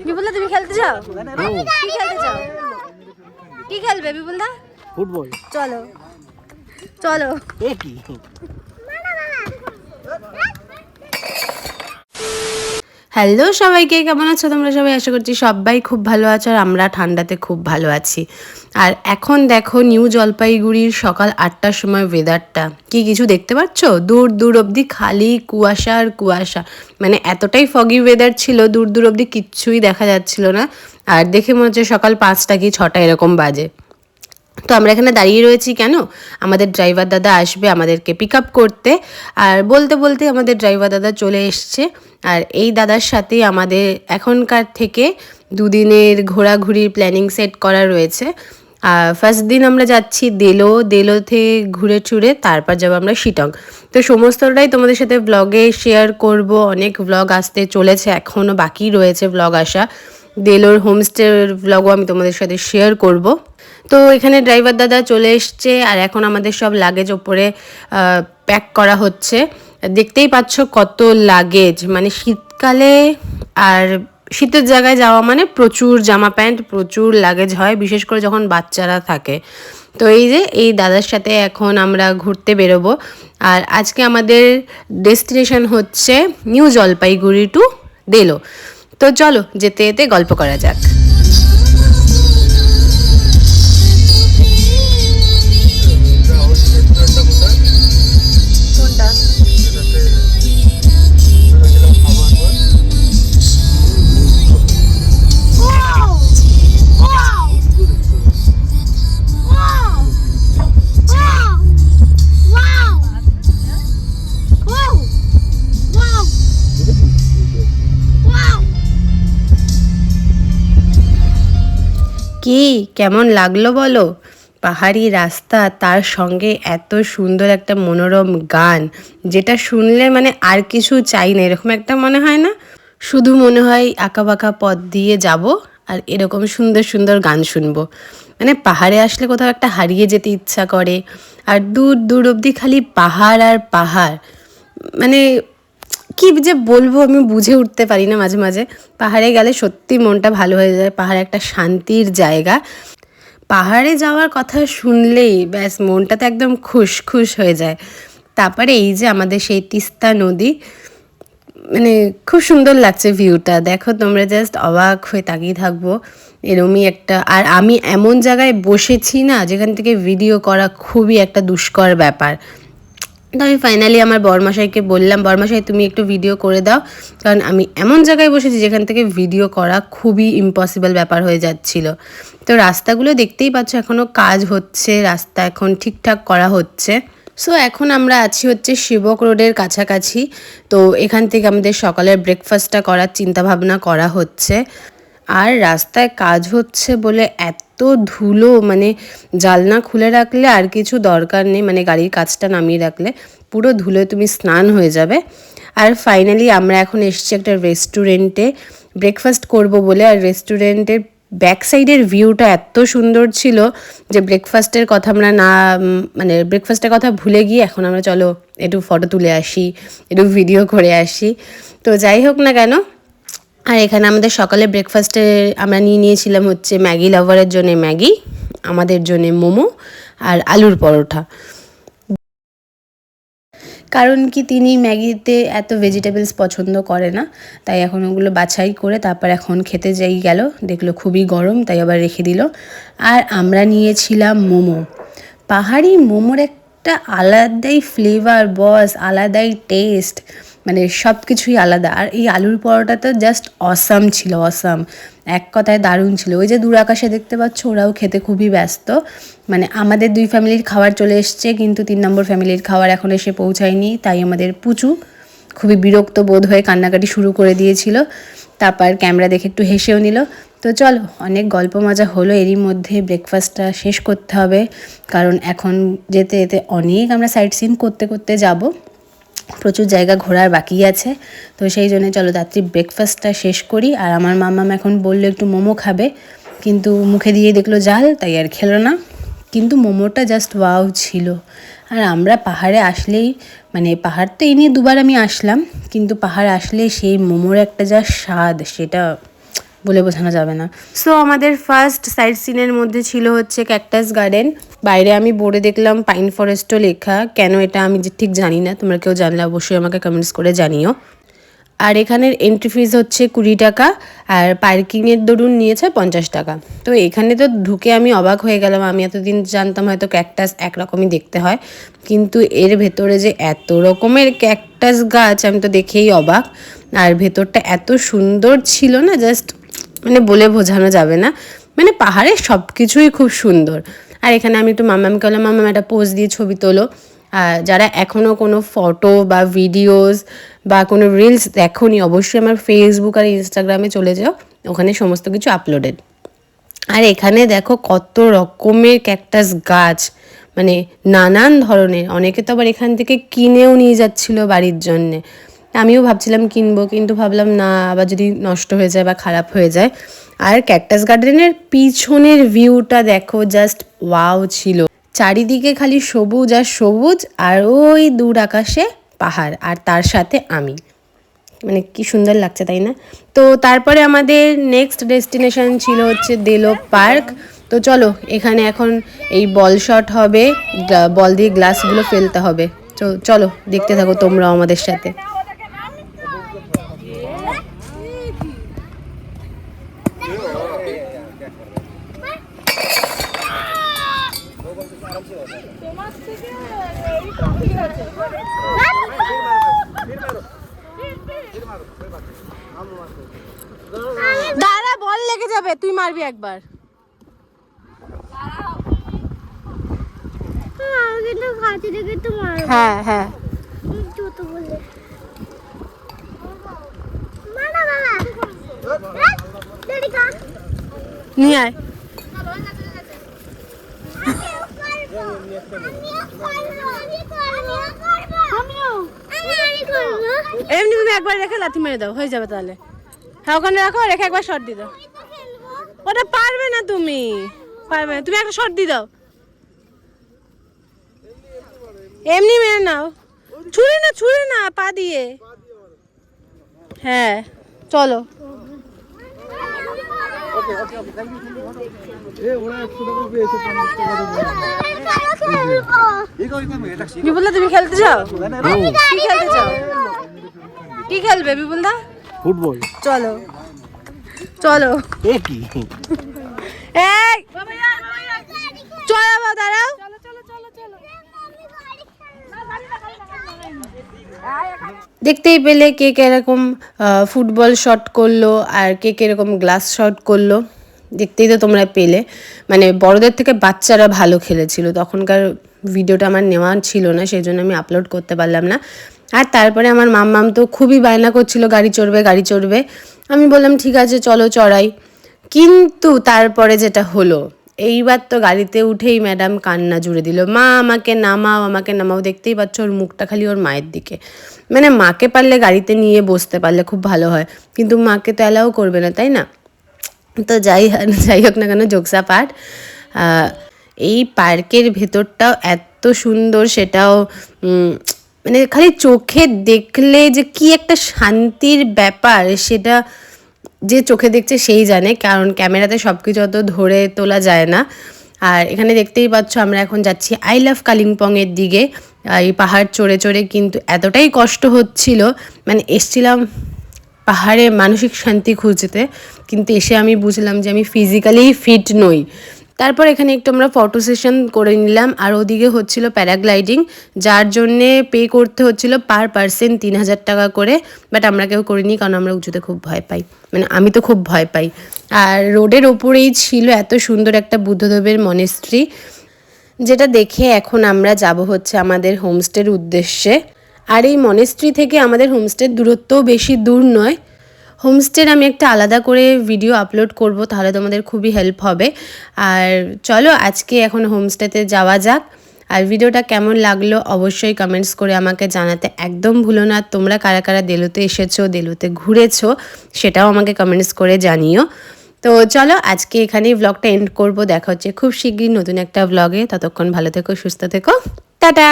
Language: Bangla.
বিপুলদা তুমি খেলতে চাও? কি খেলতে চাও? কি খেলবে বিপুলদা? ফুটবল। চলো চলো। এ কি? হ্যালো সবাইকে, কেমন আছো তোমরা সবাই? আশা করছি সবাই খুব ভালো আছো, আর আমরা ঠান্ডাতে খুব ভালো আছি। আর এখন দেখো নিউ জলপাইগুড়ির সকাল 8টার সময় ওয়েদারটা কি কিছু দেখতে পাচ্ছ? দূর দূর অবধি খালি কুয়াশা আর কুয়াশা, মানে এতটাই ফগি ওয়েদার ছিল, দূর দূর অবধি কিচ্ছুই দেখা যাচ্ছিল না। আর দেখে মনে হচ্ছে সকাল 5টা কি 6টা এরকম বাজে। তো আমরা এখানে দাঁড়িয়ে রয়েছি কেন? আমাদের ড্রাইভার দাদা আসবে আমাদেরকে পিক আপ করতে। আর বলতে বলতে আমাদের ড্রাইভার দাদা চলে এসছে। আর এই দাদার সাথেই আমাদের এখনকার থেকে দুদিনের ঘোরাঘুরির প্ল্যানিং সেট করা রয়েছে। ফার্স্ট দিন আমরা যাচ্ছি দেলোতে ঘুরে টুরে তারপর যাবো আমরা শিটং। তো সমস্তটাই তোমাদের সাথে ব্লগে শেয়ার করব। অনেক ব্লগ আসতে চলেছে, এখনও বাকি রয়েছে ব্লগ আসা। দেলোর হোমস্টের ব্লগও আমি তোমাদের সাথে শেয়ার করব। তো এখানে ড্রাইভার দাদা চলে এসছে, আর এখন আমাদের সব লাগেজ ওপরে প্যাক করা হচ্ছে। দেখতেই পাচ্ছ কত লাগেজ, মানে শীতকালে আর শীতের জায়গায় যাওয়া মানে প্রচুর জামা প্যান্ট, প্রচুর লাগেজ হয়, বিশেষ করে যখন বাচ্চারা থাকে। তো এই যে এই দাদার সাথে এখন আমরা ঘুরতে বেরোবো। আর আজকে আমাদের ডেস্টিনেশন হচ্ছে নিউ জলপাইগুড়ি টু দেলো। তো চলো যেতে যেতে গল্প করা যাক। কি কেমন লাগলো বলো? পাহাড়ি রাস্তা, তার সঙ্গে এত সুন্দর একটা মনোরম গান, যেটা শুনলে মানে আর কিছু চাই না, এরকম একটা মনে হয় না? শুধু মনে হয় আঁকা বাঁকা পথ দিয়ে যাব আর এরকম সুন্দর সুন্দর গান শুনবো। মানে পাহাড়ে আসলে কোথাও একটা হারিয়ে যেতে ইচ্ছা করে। আর দূর দূর অবধি খালি পাহাড় আর পাহাড়, মানে কি যে বলবো আমি বুঝে উঠতে পারি না। মাঝে মাঝে পাহাড়ে গেলে সত্যি মনটা ভালো হয়ে যায়। পাহাড় একটা শান্তির জায়গা। পাহাড়ে যাওয়ার কথা শুনলেই ব্যাস মনটা তো একদম খুশ খুশ হয়ে যায়। তারপরে এই যে আমাদের সেই তিস্তা নদী, মানে খুব সুন্দর লাগছে ভিউটা। দেখো তোমরা জাস্ট অবাক হয়ে তাকিয়ে থাকবো এরমই একটা। আর আমি এমন জায়গায় বসেছি না যেখান থেকে ভিডিও করা খুবই একটা দুষ্কর ব্যাপার। তো আমি ফাইনালি আমার বরমশাইকে বললাম, বরমশাই তুমি একটু ভিডিও করে দাও, কারণ আমি এমন জায়গায় বসেছি যেখান থেকে ভিডিও করা খুবই ইম্পসিবল ব্যাপার হয়ে যাচ্ছিল। তো রাস্তাগুলো দেখতেই পাচ্ছ এখনও কাজ হচ্ছে, রাস্তা এখন ঠিকঠাক করা হচ্ছে। সো এখন আমরা আছি হচ্ছে শিবক রোডের কাছাকাছি। তো এখান থেকে আমাদের সকালের ব্রেকফাস্টটা করার চিন্তাভাবনা করা হচ্ছে। আর রাস্তায় কাজ হচ্ছে বলে এত ধুলো, মানে জানলা খুলে রাখলে আর কিছু দরকার নেই, মানে গাড়ির কাজটা নামিয়ে রাখলে পুরো ধুলোয় তুমি স্নান হয়ে যাবে। আর ফাইনালি আমরা এখন এসেছি একটা রেস্টুরেন্টে ব্রেকফাস্ট করব বলে। আর রেস্টুরেন্টের ব্যাক সাইডের ভিউটা এত সুন্দর ছিল যে ব্রেকফাস্টের কথা আমরা না, মানে ব্রেকফাস্টের কথা ভুলে গিয়ে এখন আমরা চলো একটু ফটো তুলে আসি, একটু ভিডিও করে আসি। তো যাই হোক না কেন, আর এখানে আমাদের সকালে ব্রেকফাস্টে আমরা নিয়েছিলাম হচ্ছে ম্যাগি লাভারের জন্য ম্যাগি, আমাদের জন্য মোমো আর আলুর পরোটা। কারণ কি তিনি ম্যাগিতে এত ভেজিটেবলস পছন্দ করে না, তাই এখন ওগুলো বাছাই করে তারপর এখন খেতে যাই গেল, দেখলো খুবই গরম তাই আবার রেখে দিল। আর আমরা নিয়েছিলাম মোমো। পাহাড়ি মোমোর একটা আলাদাই ফ্লেভার বস, আলাদাই টেস্ট, মানে সব কিছুই আলাদা। আর এই আলুর পরোটা তো জাস্ট অসাম ছিল, অসাম, এক কথায় দারুণ ছিল। ওই যে দূর আকাশে দেখতে পাচ্ছ ওরাও খেতে খুবই ব্যস্ত। মানে আমাদের 2 ফ্যামিলির খাবার চলে এসছে, কিন্তু 3 নম্বর ফ্যামিলির খাবার এখন এসে পৌঁছায়নি। তাই আমাদের পুচু খুবই বিরক্ত বোধ হয়ে কান্নাকাটি শুরু করে দিয়েছিল। তারপর ক্যামেরা দেখে একটু হেসেও নিল। তো চলো অনেক গল্প মজা হলো, এরই মধ্যে ব্রেকফাস্টটা শেষ করতে হবে, কারণ এখন যেতে যেতে অনেক আমরা সাইট সিন করতে করতে যাব, প্রচুর জায়গা ঘোরার বাকি আছে। তো সেই জন্য চলো রাত্রি ব্রেকফাস্টটা শেষ করি। আর আমার মাম্মাম এখন বললো একটু মোমো খাবে, কিন্তু মুখে দিয়ে দেখলো জাল, তাই আর খেলো না। কিন্তু মোমোটা জাস্ট ওয়াও ছিল। আর আমরা পাহাড়ে আসলেই, মানে পাহাড় তো এই নিয়ে 2বার আমি আসলাম, কিন্তু পাহাড় আসলে সেই মোমোর একটা যা স্বাদ, সেটা বলে বোঝানো যাবে না। সো আমাদের ফার্স্ট সাইট সিনের মধ্যে ছিল হচ্ছে ক্যাকটাস গার্ডেন। বাইরে আমি বোর্ডে দেখলাম পাইন ফরেস্টও লেখা, কেন এটা আমি ঠিক জানি না, তোমরা কেউ জানলে অবশ্যই আমাকে কমেন্টস করে জানিও। আর এখানের এন্ট্রি ফিস হচ্ছে 20 টাকা, আর পার্কিংয়ের দরুন নিয়েছে 50 টাকা। তো এখানে তো ঢুকে আমি অবাক হয়ে গেলাম। আমি এতদিন জানতাম হয়তো ক্যাকটাস একরকমই দেখতে হয়, কিন্তু এর ভেতরে যে এত রকমের ক্যাকটাস গাছ আমি তো দেখেই অবাক। আর ভেতরটা এত সুন্দর ছিল না, জাস্ট মানে বলে বোঝানো যাবে না। মানে পাহাড়ের সব কিছুই খুব সুন্দর। আর এখানে আমি একটু মামামকে বললাম, মামাম একটা পোজ দিয়ে ছবি তোলো। যারা এখনও কোনো ফটো বা ভিডিওস বা কোনো রিলস দেখোনি, অবশ্যই আমার ফেসবুক আর ইনস্টাগ্রামে চলে যাও, ওখানে সমস্ত কিছু আপলোডেড। আর এখানে দেখো কত রকমের ক্যাকটাস গাছ, মানে নানান ধরনের। অনেকে তো আবার এখান থেকে কিনেও নিয়ে যাচ্ছিলো বাড়ির জন্যে। আমিও ভাবছিলাম কিনবো, কিন্তু ভাবলাম না, আবার যদি নষ্ট হয়ে যায় বা খারাপ হয়ে যায়। আর ক্যাকটাস গার্ডেনের পিছনের ভিউটা দেখো, জাস্ট ওয়াও ছিল। চারিদিকে খালি সবুজ আর সবুজ, আর ওই দূর আকাশে পাহাড়, আর তার সাথে আমি। মানে কি সুন্দর লাগছে, তাই না? তো তারপরে আমাদের নেক্সট ডেস্টিনেশন ছিল হচ্ছে দেলো পার্ক। তো চলো, এখানে এখন এই বল শট হবে, বল দিয়ে গ্লাসগুলো ফেলতে হবে। তো চলো দেখতে থাকো তোমরাও আমাদের সাথে। দাঁড়া, বল লেগে যাবে, তুই মারবি একবার। হ্যাঁ হ্যাঁ, নিয়ে আয়। এমনি তুমি একবার রেখে লাথি মেরে দাও, হয়ে যাবে তাহলে। হ্যাঁ, ওখানে রাখো, রেখে একবার শর্ট দিয়ে দাও। ওটা পারবে না, তুমি পারবে না, তুমি একটা শর্ট দিয়ে দাও। এমনি মেরে নাও, ছুঁড়ে না, পা দিয়ে। হ্যাঁ চলো। বিপুলদা, তুমি খেলতে চাও? কি খেলতে চাও? কি খেলবে বিপুলদা? ফুটবল। চলো চলো। এই চলো, দাঁড়াও। দেখতেই পেলে কে কিরকম ফুটবল শট করলো আর কে কিরকম গ্লাস শট করলো, দেখতেই তো তোমরা পেলে। মানে বড়দের থেকে বাচ্চারা ভালো খেলেছিল। তখনকার ভিডিওটা আমার নেওয়া ছিল না, সেই জন্য আমি আপলোড করতে পারলাম না। আর তারপরে আমার মাম্মাম তো খুবই বায়না করছিল গাড়ি চড়বে। আমি বললাম ঠিক আছে চলো চড়াই। কিন্তু তারপরে যেটা হলো, এইবার তো গাড়িতে উঠেই ম্যাডাম কান্না জুড়ে দিল, মা আমাকে নামাও। দেখতেই পাচ্ছ ওর মুখটা খালি ওর মায়ের দিকে। মানে মাকে পারলে গাড়িতে নিয়ে বসতে পারলে খুব ভালো হয়, কিন্তু মাকে তো অ্যালাও করবে না, তাই না? তো যাই হোক না কেন, জোকসা পার্ট। এই পার্কের ভেতরটাও এত সুন্দর, সেটাও মানে খালি চোখে দেখলে যে কি একটা শান্তির ব্যাপার, সেটা যে চোখে দেখছে সেই জানে, কারণ ক্যামেরাতে সব কিছু অত ধরে তোলা যায় না। আর এখানে দেখতেই পাচ্ছ আমরা এখন যাচ্ছি আই লাভ কালিম্পংয়ের দিকে। এই পাহাড় চড়ে কিন্তু এতটাই কষ্ট হচ্ছিল, মানে এসছিলাম পাহাড়ে মানসিক শান্তি খুঁজতে, কিন্তু এসে আমি বুঝলাম যে আমি ফিজিক্যালি ফিট নই। তারপর এখানে একটু আমরা ফটো সেশন করে নিলাম। আর ওদিকে হচ্ছিল প্যারাগ্লাইডিং, যার জন্যে পে করতে হচ্ছিল পার পার্সন 3000 টাকা করে। বাট আমরা কেউ করিনি, কারণ আমরা উঁচুতে খুব ভয় পাই, মানে আমি তো খুব ভয় পাই। আর রোডের ওপরেই ছিল এত সুন্দর একটা বুদ্ধদেবের মনেস্ট্রি, যেটা দেখে এখন আমরা যাব হচ্ছে আমাদের হোমস্টের উদ্দেশ্যে। আর এই মনেস্ট্রি থেকে আমাদের হোমস্টের দূরত্বও বেশি দূর নয়। হোমস্টের আমি একটা আলাদা করে ভিডিও আপলোড করব, তাহলে তোমাদের খুবই হেল্প হবে। আর চলো আজকে এখন হোমস্টেতে যাওয়া যাক। আর ভিডিওটা কেমন লাগলো অবশ্যই কমেন্টস করে আমাকে জানাতে একদম ভুলো না। তোমরা কারা কারা দেলোতে এসেছো, দেলোতে ঘুরেছো, সেটাও আমাকে কমেন্টস করে জানিও। তো চলো আজকে এখানেই ব্লগটা এন্ড করব। দেখা হচ্ছে খুব শীঘ্রই নতুন একটা ব্লগে। ততক্ষণ ভালো থেকো, সুস্থ থেকো, টাটা।